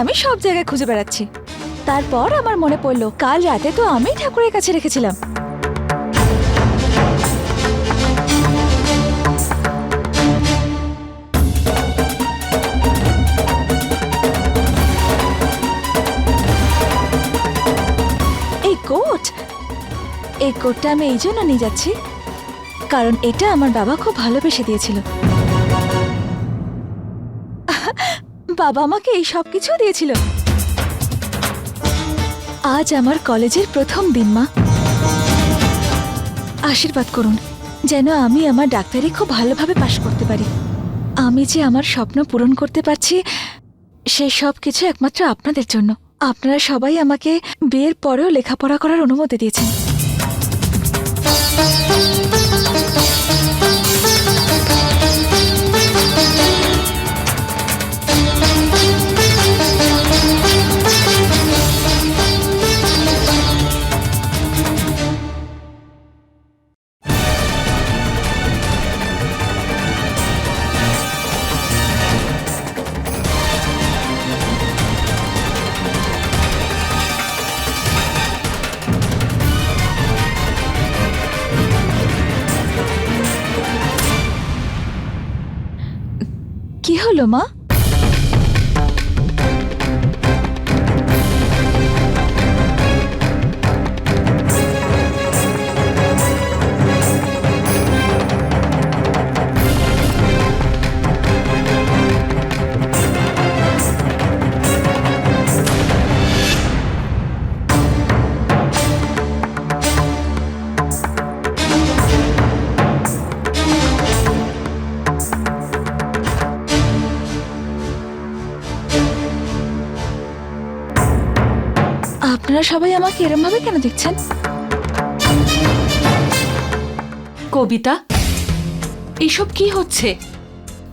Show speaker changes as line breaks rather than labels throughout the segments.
আমি সব জায়গায় খুঁজে বেড়াচ্ছি। তারপর আমার মনে পড়লো কাল রাতে তো আমি ঠাকুরের কাছে রেখেছিলাম। এই কোটটা আমি এই জন্য নিয়ে যাচ্ছি কারণ এটা আমার বাবা খুব ভালোবেসে দিয়েছিল। বাবা আমাকে এই সব কিছু দিয়েছিল। আজ আমার কলেজের প্রথম দিন মা, আশীর্বাদ করুন যেন আমি আমার ডাক্তারি খুব ভালোভাবে পাশ করতে পারি। আমি যে আমার স্বপ্ন পূরণ করতে পারছি সেই সব কিছু একমাত্র আপনাদের জন্য। আপনারা সবাই আমাকে বিয়ের পরেও লেখাপড়া করার অনুমতি দিয়েছেন। কি হলো মা? আপনারা সবাই আমাকে এরম ভাবে কেন দেখছেন?
কবিতা, এসব কি হচ্ছে?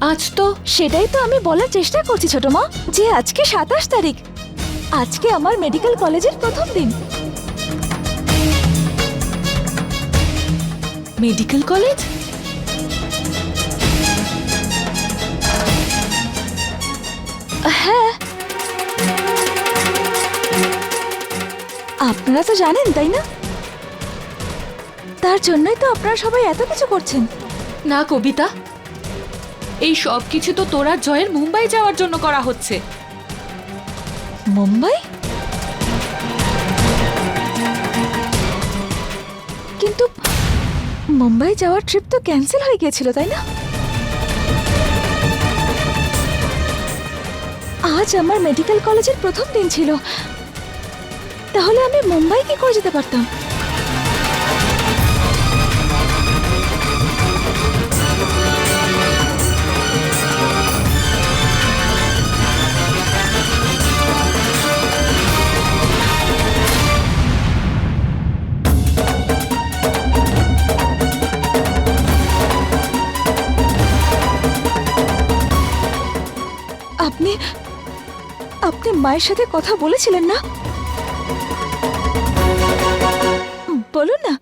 আজ তো
সেটাই তো আমি বলার চেষ্টা করছি ছোট মা, যে আজকে 27 তারিখ, আজকে আমার মেডিকেল কলেজের প্রথম দিন।
Medical college?
হ্যাঁ, আপনারা তো জানেন তাই না? তার জন্যই তো আপনারা সবাই এত কিছু করছেন।
না কবিতা, এই সব কিছু তো তোরা জয়ের মুম্বাই যাওয়ার জন্য করা হচ্ছে।
মুম্বাই? কিন্তু মুম্বাই যাওয়ার ট্রিপ তো ক্যান্সেল হয়ে গিয়েছিল তাই না? আজ আমার মেডিকেল কলেজের প্রথম দিন ছিল, তাহলে আমি মুম্বাই কি করে যেতে পারতাম? আপনি আপনি মায়ের সাথে কথা বলেছিলেন না? বলুন না।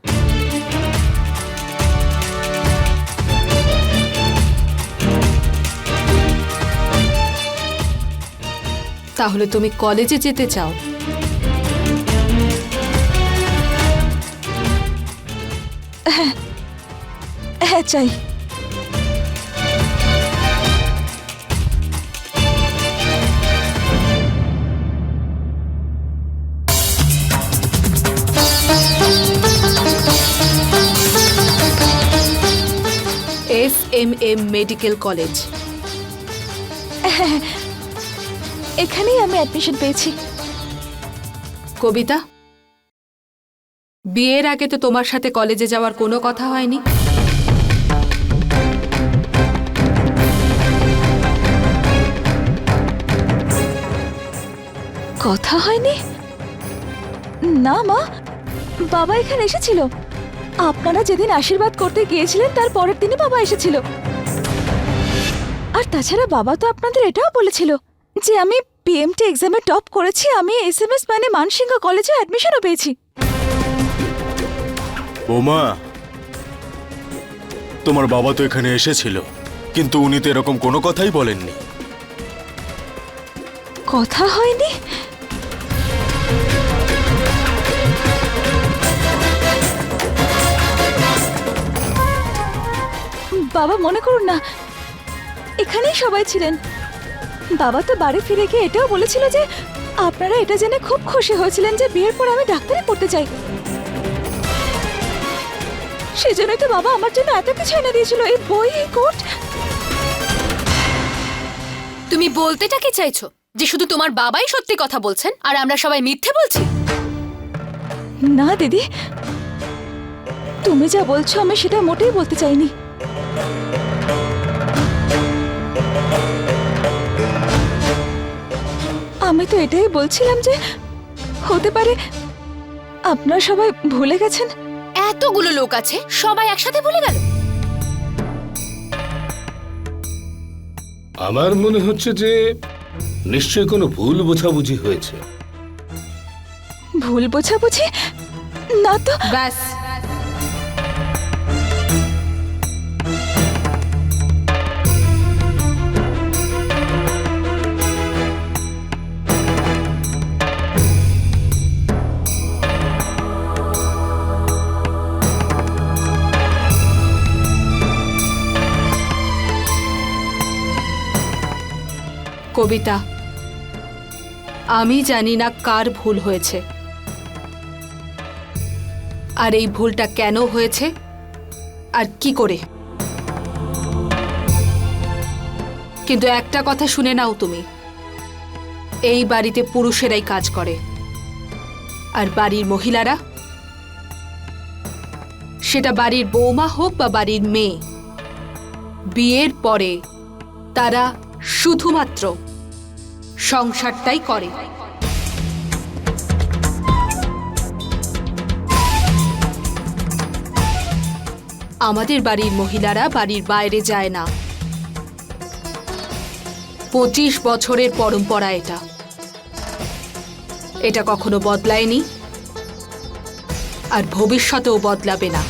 তাহলে তুমি কলেজে যেতে চাও?
হ্যাঁ চাই।
SMM medical college.
এখানেই আমি অ্যাডমিশন পেয়েছি।
কবিতা, বিয়ের আগে তো তোমার সাথে কলেজে যাওয়ার কোনো কথা হয়নি।
কথা হয়নি? না মা, বাবা এখানে এসেছিল। আপনারা যেদিন আশীর্বাদ করতে গিয়েছিলেন তার পরের দিনই বাবা এসেছিল। আর তাছাড়া বাবা তো আপনাদের এটাও বলেছিল যে আমি পিএমটি এক্সামে টপ করেছি, আমি SMS মানে মানসিংহ কলেজে অ্যাডমিশনও পেয়েছি।
ওমা, তোমার বাবা তো এখানে এসেছিল, কিন্তু উনি তো এরকম কোনো কথাই বলেননি।
কথা হয়নি? বাবা মনে করুন না, এখানেই সবাই ছিলেন। বাবা তো বাড়ি ফিরে গিয়ে এটাও বলেছিল যে আপনারা এটা জেনে খুব খুশি হয়েছিলেন যে বিয়ের পর আমি ডাক্তারি পড়তে চাই। সেজন্যই তো বাবা আমার জন্য এত কিছু এনে দিয়েছিল, এই বই, এই কোট।
তুমি বলতেটা কি চাইছো যে শুধু তোমার বাবাই সত্যি কথা বলছেন আর আমরা সবাই মিথ্যে বলছি?
না দিদি, তুমি যা বলছো আমি সেটা মোটেই বলতে চাইনি। আমি তো এটাই বলছিলাম যে হতে পারে আপনারা সবাই ভুলে গেছেন।
এতগুলো লোক আছে, সবাই একসাথে ভুলে গেল?
আমার মনে হচ্ছে যে নিশ্চয়ই কোনো ভুল বোঝাবুঝি হয়েছে।
ভুল বোঝাবুঝি না তো।
ব্যাস,
কবিতা, আমি জানি না কার ভুল হয়েছে আর এই ভুলটা কেন হয়েছে আর কি করে, কিন্তু একটা কথা শুনে নাও তুমি, এই বাড়িতে পুরুষেরাই কাজ করে আর বাড়ির মহিলারা, সেটা বাড়ির বৌমা হোক বা বাড়ির মেয়ে, বিয়ের পরে তারা শুধুমাত্র সংসারটাই করে। আমাদের বাড়ির মহিলারা বাড়ির বাইরে যায় না। 25 বছরের পরম্পরা এটা, এটা কখনো বদলায়নি আর ভবিষ্যতেও বদলাবে না।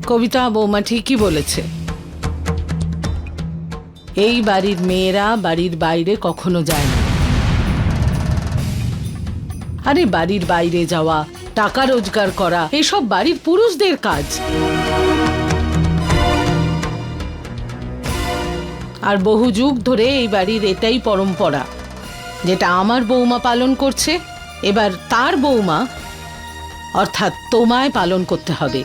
কবিতা বৌমা ঠিকই বলেছে। এই বাড়ির মেয়েরা বাড়ির বাইরে কখনো যায় না। আরে বাড়ির বাইরে যাওয়া, টাকা রোজগার করা, এসব বাড়ির পুরুষদের কাজ। আর বহু যুগ ধরে এই বাড়ির এটাই পরম্পরা, যেটা আমার বৌমা পালন করছে, এবার তার বৌমা অর্থাৎ তোমায় পালন করতে হবে।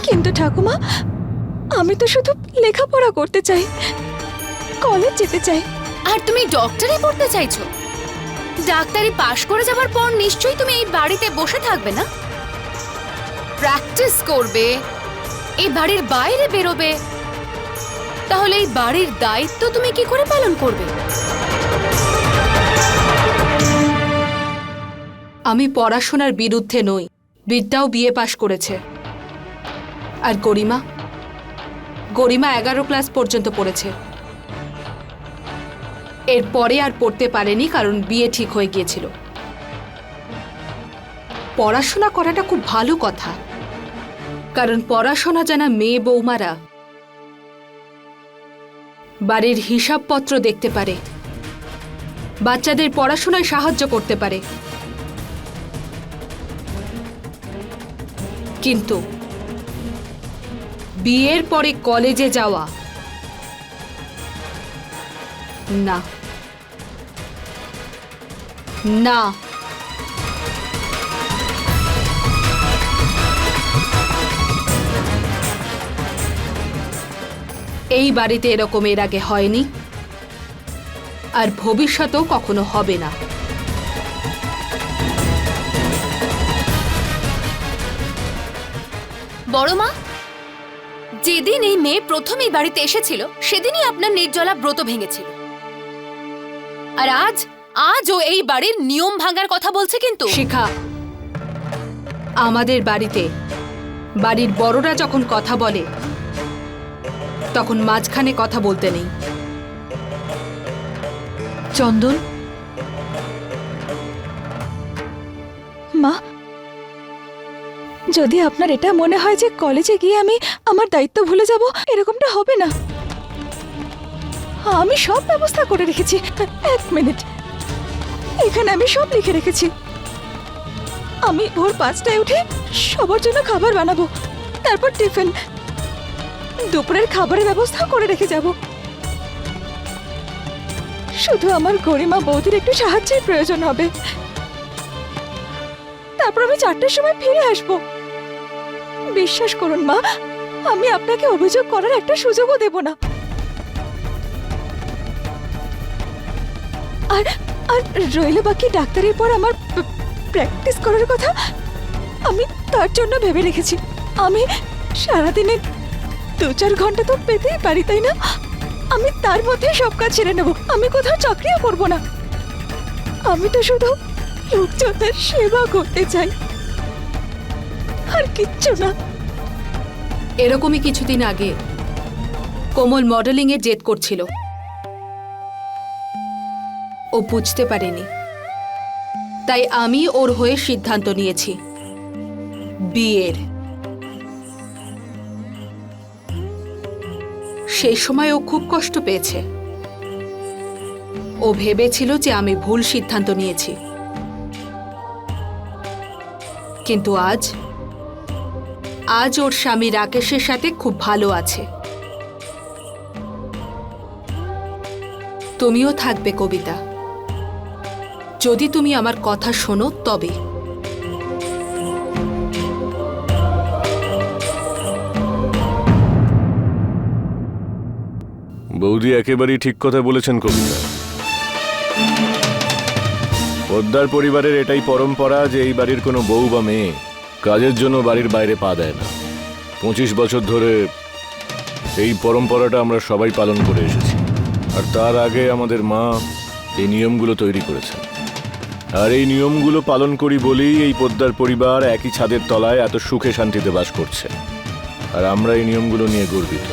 কিন্তু ঠাকুমা, আমি তো শুধু লেখাপড়া করতে চাই, কলেজ যেতে চাই।
আর তুমি ডক্টরি পড়তে চাইছো? ডাক্তারি পাশ করে যাবার পর নিশ্চয়ই তুমি এই বাড়িতে বসে থাকবে না, প্র্যাকটিস করবে, এই বাড়ির বাইরে বেরোবে। তাহলে এই বাড়ির দায়িত্ব তুমি কি করে পালন করবে?
আমি পড়াশোনার বিরুদ্ধে নই, বিদ্যাও বিয়ে পাশ করেছে। আর গরিমা 11 ক্লাস পর্যন্ত পড়েছে, এরপরে আর পড়তে পারেনি কারণ বিয়ে ঠিক হয়ে গিয়েছিল। পড়াশোনা করাটা খুব ভালো কথা, কারণ পড়াশোনা জানা মেয়ে বৌমারা বাড়ির হিসাবপত্র দেখতে পারে, বাচ্চাদের পড়াশোনায় সাহায্য করতে পারে। কিন্তু বিয়ের পরে কলেজে যাওয়া না, না। এই বাড়িতে এরকম এর আগে হয়নি আর ভবিষ্যতেও কখনো হবে না।
বড় মা, যেদিন এই মেয়ে প্রথম এই বাড়িতে এসেছিল সেদিনই আপনার নির্জলা ব্রত ভেঙেছিল, আর আজও এই বাড়ির নিয়ম ভাঙার কথা বলছে। কিন্তু
শিখা, আমাদের বাড়িতে বাড়ির বড়রা যখন কথা বলে তখন মাঝখানে কথা বলতে নেই। চন্দন,
মা, যদি আপনার এটা মনে হয় যে কলেজে গিয়ে আমি আমার দায়িত্ব ভুলে যাব, এরকমটা হবে না। আমি সব ব্যবস্থা করে রেখেছি। এক মিনিট, এখানে আমি সব লিখে রেখেছি। আমি ভোর 5টায় উঠে সবার জন্য খাবার বানাবো, তারপর টিফিন, দুপুরের খাবারের ব্যবস্থা করে রেখে যাব। শুধু আমার গরিমা বৌদির একটু সাহায্যের প্রয়োজন হবে। তারপর আমি 4টার সময় ফিরে আসব। বিশ্বাস করুন মা, আমি আপনাকে অভিযোগ করার একটা সুযোগও দেব না। আর আর রইল বাকি ডাক্তারের পর আমার প্র্যাকটিস করার কথা, আমি তার জন্য ভেবে রেখেছি। আমি সারাদিনে 2-4 ঘন্টা তো পেতেই পারি, তাই না? আমি তার মধ্যে সব কাজ ছেড়ে নেব। আমি কোথাও চাকরিও করব না। আমি তো শুধু লোকজনের সেবা করতে চাই, আর কিচ্ছু না।
এরকমই কিছুদিন আগে কোমল মডেলিং এর জেদ করছিল। ও বুঝতে পারেনি, তাই আমি ওর হয়ে সিদ্ধান্ত নিয়েছি বিয়ের। সেই সময় ও খুব কষ্ট পেয়েছে। ও ভেবেছিল যে আমি ভুল সিদ্ধান্ত নিয়েছি, কিন্তু আজ ওর স্বামী রাকেশের সাথে খুব ভালো আছে। তুমিও থাকবে কবিতা, যদি তুমি আমার কথা শোনো তবে।
বৌদি একেবারেই ঠিক কথা বলেছেন কবিতা। পোদ্দার পরিবারের এটাই পরম্পরা যে এই বাড়ির কোনো বউ বা মেয়ে কাজের জন্য বাড়ির বাইরে পা দেয় না। 25 বছর ধরে এই পরম্পরাটা আমরা সবাই পালন করে এসেছি। আর তার আগে আমাদের মা এই নিয়মগুলো তৈরি করেছেন। আর এই নিয়মগুলো পালন করি বলেই এই পোদ্দার পরিবার একই ছাদের তলায় এত সুখে শান্তিতে বাস করছে। আর আমরা এই নিয়মগুলো নিয়ে গর্বিত।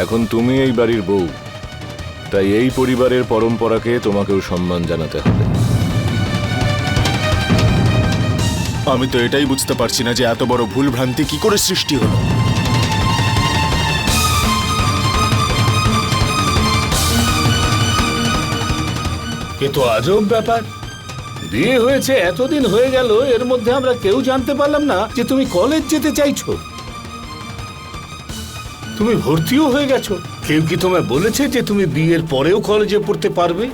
এখন তুমি এই বাড়ির বউ, তাই এই পরিবারের পরম্পরাকে তোমাকেও সম্মান জানাতে হবে।
আমি তো এটাই বুঝতে পারছি না যে এত বড় ভুল ভ্রান্তি কি করে সৃষ্টি হলো।
এ তো আজব ব্যাপার। বিয়ে হয়েছে এতদিন হয়ে গেল, এর মধ্যে আমরা কেউ জানতে পারলাম না যে তুমি কলেজ যেতে চাইছো। তুমি ভর্তিও হয়ে গেছো। কেউ কি তোমায় বলেছে যে তুমি বিয়ের পরেও কলেজে পড়তে পারবে?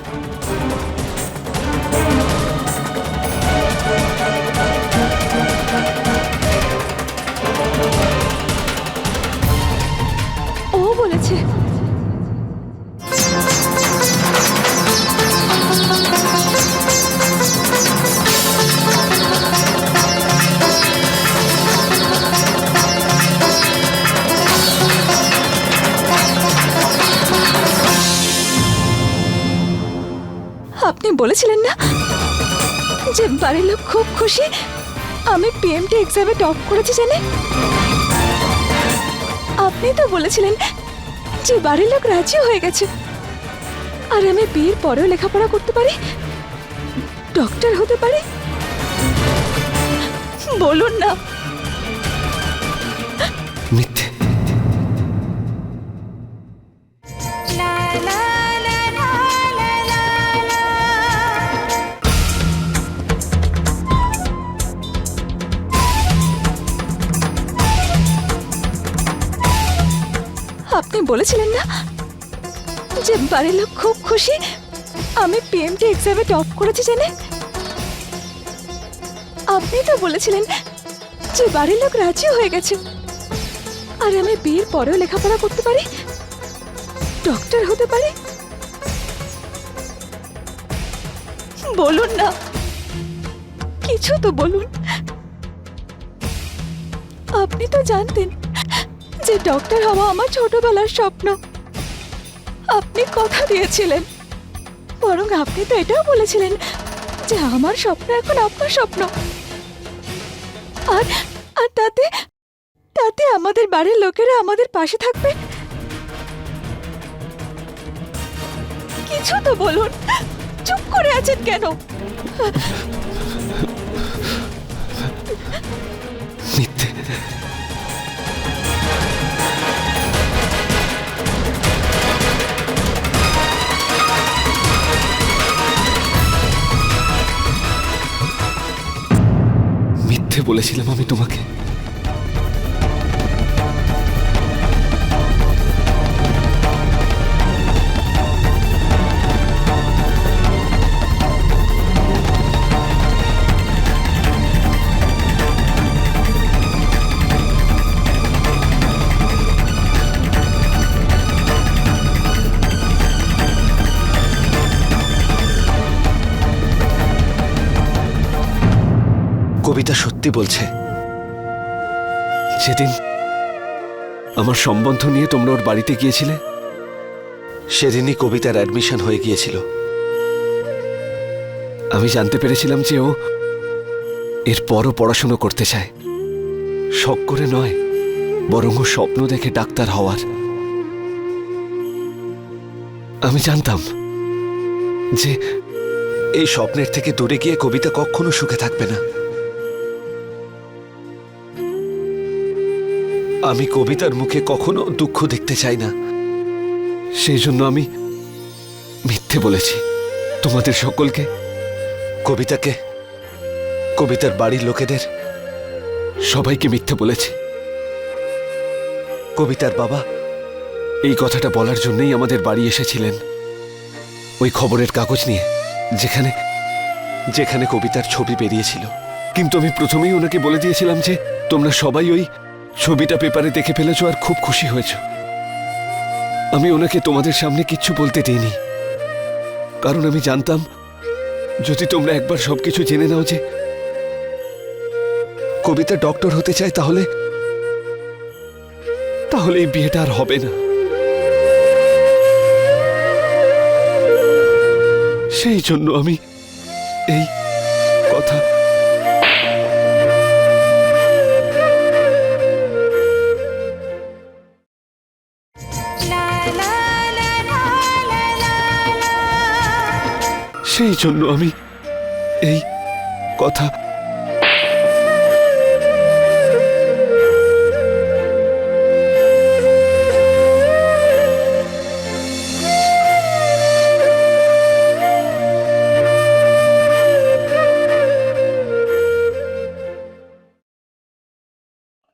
ও বলেছে। আপনি বলেছিলেন না যে বাড়ির লোক খুব খুশি আমি পিএমটি এক্সামে টপ করেছি জেনে? আপনি তো বলেছিলেন যে বাড়ির লোক রাজি হয়ে গেছে, আর আমি বিয়ের পরেও লেখাপড়া করতে পারি, ডক্টর হতে পারি। বলুন না।
মিথ্যে।
আপনি বলেছিলেন না যে বাড়ির লোক খুব খুশি আমি পিএমটি এক্সামে টপ করেছি জেনে? আপনি তো বলেছিলেন যে বাড়ির লোক রাজি হয়ে গেছে, আর আমি বিয়ের পরেও লেখাপড়া করতে পারি, ডক্টর হতে পারি। বলুন না, কিছু তো বলুন। আপনি তো জানতেন যে ডক্টর হওয়া আমার ছোটবেলার স্বপ্ন। আপনি কথা দিয়েছিলেন, বরং আপনি তো এটাও বলেছিলেন যে আমার স্বপ্ন এখন আপনার স্বপ্ন। আর আর তাতে তাতে আমাদের বাড়ির লোকেরা আমাদের পাশে থাকবে। কিছু তো বলুন, চুপ করে আছেন কেন?
মিথ্যে। মিথ্যে বলেছিলাম আমি তোমাকে। কবিতা সত্যি বলছে। সেদিন আমার সম্বন্ধ নিয়ে তোমরা ওর বাড়িতে গিয়েছিলে, সেদিনই কবিতার অ্যাডমিশন হয়ে গিয়েছিল। আমি জানতে পেরেছিলাম যে ও এরপরও পড়াশুনো করতে চায়, শখ করে নয়, বরং ও স্বপ্ন দেখে ডাক্তার হওয়ার। আমি জানতাম যে এই স্বপ্নের থেকে দূরে গিয়ে কবিতা কখনো সুখে থাকবে না। আমি কবিতার মুখে কখনো দুঃখ দেখতে চাই না, সেই জন্য আমি মিথ্যে বলেছি তোমাদের সকলকে, কবিতাকে, কবিতার বাড়ির লোকেদের, সবাইকে মিথ্যে বলেছি। কবিতার বাবা এই কথাটা বলার জন্যই আমাদের বাড়ি এসেছিলেন, ওই খবরের কাগজ নিয়ে যেখানে যেখানে কবিতার ছবি বেরিয়েছিল। কিন্তু আমি প্রথমেই ওনাকে বলে দিয়েছিলাম যে তোমরা সবাই ওই ছবিটা পেপারে দেখে ফেলেছো আর খুব খুশি হয়েছ। আমি ওনাকে তোমাদের সামনে কিচ্ছু বলতে দিইনি, কারণ আমি জানতাম যদি তোমরা একবার সবকিছু জেনে নাও যে কবিতা ডক্টর হতে চায়, তাহলে তাহলে এই বিয়েটা আর হবে না। সেই জন্য আমি এই কথা সেই জন্য আমি এই কথা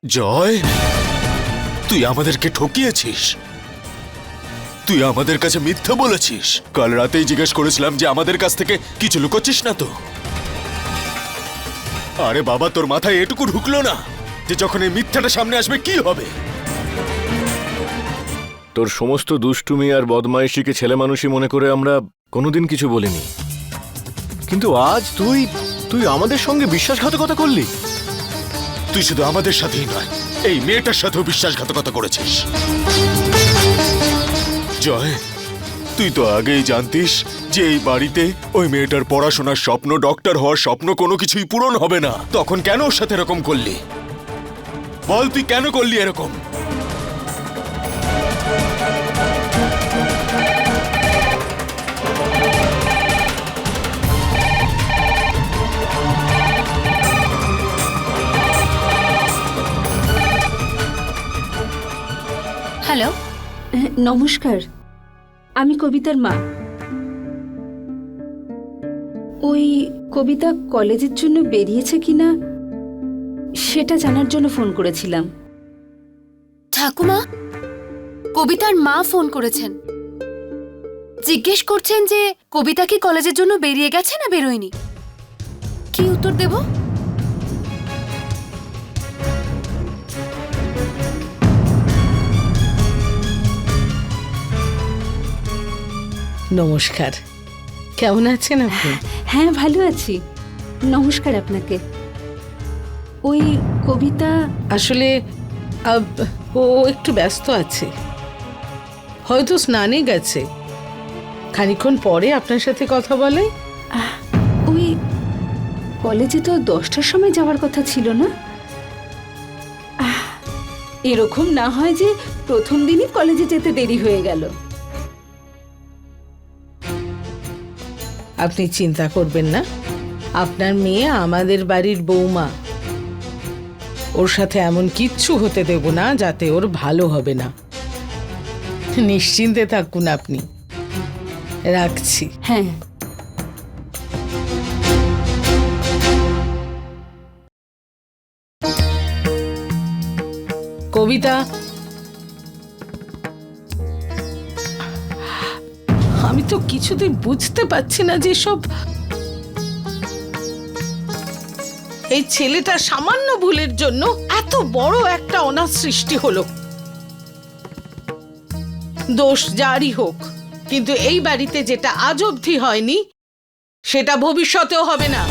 জয়, তুই আমাদেরকে ঠকিয়েছিস। তুই আমাদের কাছে মিথ্যে বলেছিস। কাল রাতেই জিজ্ঞেস করেছিলাম যে আমাদের কাছ থেকে কিছু লুকোচ্ছিস না তো। আরে বাবা, তোর মাথায় এটুকু ঢুকলো না যে যখন এই মিথ্যাটা সামনে আসবে কি হবে?
তোর সমস্ত দুষ্টুমি আর বদমাইশিকে ছেলে মানুষই মনে করে আমরা কোনোদিন কিছু বলিনি, কিন্তু আজ তুই তুই আমাদের সঙ্গে বিশ্বাসঘাতকতা করলি।
তুই শুধু আমাদের সাথেই নয়, এই মেয়েটার সাথেও বিশ্বাসঘাতকতা করেছিস। জয়, তুই তো আগেই জানতিস যে এই বাড়িতে ওই মেয়েটার পড়াশোনার স্বপ্ন, ডক্টর হওয়ার স্বপ্ন কোনো কিছুই পূরণ হবে না। তখন কেন ওর সাথে এরকম করলি? বল, তুই কেন করলি এরকম?
হ্যালো,
নমস্কার, আমি কবিতার মা। ওই কবিতা কলেজের জন্য বেরিয়েছে কিনা সেটা জানার জন্য ফোন করেছিলাম।
ঠাকুমা, কবিতার মা ফোন করেছেন, জিজ্ঞেস করছেন যে কবিতা কি কলেজের জন্য বেরিয়ে গেছে না বেরোয়নি। কি উত্তর দেব?
নমস্কার, কেমন আছেন আপনি?
হ্যাঁ, ভালো আছি। নমস্কার আপনাকে। ওই কবিতা
আসলে ও একটু ব্যস্ত আছে, হয়তো স্নানে গেছে। খানিকক্ষণ পরে আপনার সাথে কথা বলে।
ওই কলেজে তো 10টার সময় যাওয়ার কথা ছিল না? এরকম না হয় যে প্রথম দিনই কলেজে যেতে দেরি হয়ে গেল।
আপনি চিন্তা করবেন না, আপনার মেয়ে আমাদের বাড়ির বৌমা, ওর সাথে এমন কিচ্ছু হতে দেব না যাতে ওর ভালো হবে না। নিশ্চিন্তে থাকুন আপনি। রাখছি।
হ্যাঁ।
কবিতা, আমি তো কিছুতেই বুঝতে পারছি না যে সব এই ছেলেটা সামান্য ভুলের জন্য এত বড় একটা অনাথ সৃষ্টি হলো। দোষ যারই হোক, কিন্তু এই বাড়িতে যেটা আজ অবধি হয়নি সেটা ভবিষ্যতেও হবে না।